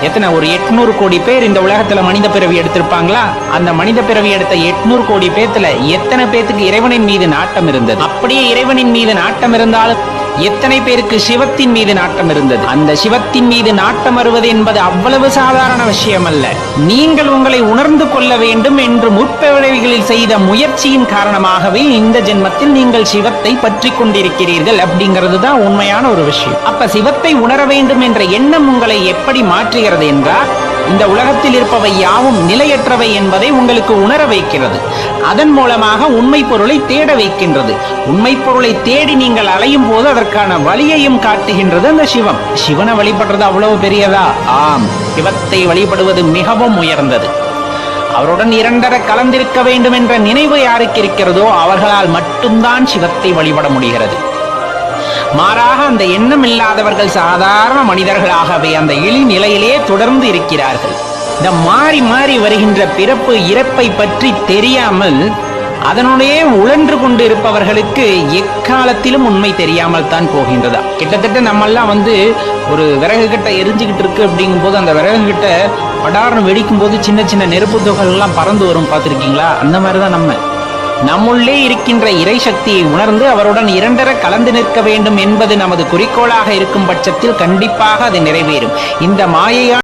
எத்தனை ஒரு 800 கோடி பேர் இந்த உலகத்துல மனித பிறவி எடுத்திருப்பாங்களா? அந்த மனித பிறவி எடுத்த 800 கோடி பேத்துல எத்தனை பேத்துக்கு இறைவனின் மீது நாட்டம் இருந்தது? அப்படியே இறைவனின் மீது நாட்டம் இருந்தாலும் எத்தனை பேருக்கு சிவத்தின் மீது நாட்டம் இருந்தது? அந்த சிவத்தின் மீது நாட்டம் வருவது என்பது அவ்வளவு சாதாரண விஷயம் அல்ல. நீங்கள் உங்களை உணர்ந்து கொள்ள வேண்டும் என்று முற்பிறவிகளில் செய்த முயற்சியின் காரணமாகவே இந்த ஜென்மத்தில் நீங்கள் சிவத்தை பற்றி கொண்டிருக்கிறீர்கள் அப்படிங்கிறது தான் உண்மையான ஒரு விஷயம். அப்ப சிவத்தை உணர வேண்டும் என்ற எண்ணம் உங்களை எப்படி மாற்றுகிறது என்றால், இந்த உலகத்தில் இருப்பவை யாவும் நிலையற்றவை என்பதை உங்களுக்கு உணர வைக்கிறது. அதன் மூலமாக உண்மை பொருளை தேட வைக்கின்றது. உண்மை பொருளை தேடி நீங்கள் அலையும் போது அதற்கான வழியையும் காட்டுகின்றது அந்த சிவம். சிவனை வழிபடுறது அவ்வளவு பெரியதா? ஆம், சிவத்தை வழிபடுவது மிகவும் உயர்ந்தது. அவருடன் இரண்டர கலந்திருக்க வேண்டும் என்ற நினைவு யாருக்கு இருக்கிறதோ அவர்களால் மட்டும்தான் சிவத்தை வழிபட முடிகிறது. மாறாக அந்த எண்ணம் இல்லாதவர்கள் சாதாரண மனிதர்களாகவே அந்த இழி நிலையிலே தொடர்ந்து இருக்கிறார்கள். இந்த மாறி மாறி வருகின்ற பிறப்பு இறப்பை பற்றி தெரியாமல் அதனுடைய உழன்று கொண்டு இருப்பவர்களுக்கு எக்காலத்திலும் உண்மை தெரியாமல் தான் போகின்றதா. கிட்டத்தட்ட நம்மெல்லாம் ஒரு விறகு கட்டை எரிஞ்சுக்கிட்டு இருக்கு அப்படிங்கும் போது அந்த விறகு கிட்ட படார்னு வெடிக்கும் போது சின்ன சின்ன நெருப்பு துகள் எல்லாம் பறந்து வரும், பார்த்திருக்கீங்களா? அந்த மாதிரிதான் நம்முள்ளே இருக்கின்ற இறை சக்தியை உணர்ந்து அவருடன் இரண்டர கலந்து நிற்க வேண்டும் என்பது நமது குறிக்கோளாக இருக்கும் பட்சத்தில் கண்டிப்பாக அது நிறைவேறும். இந்த மாயையான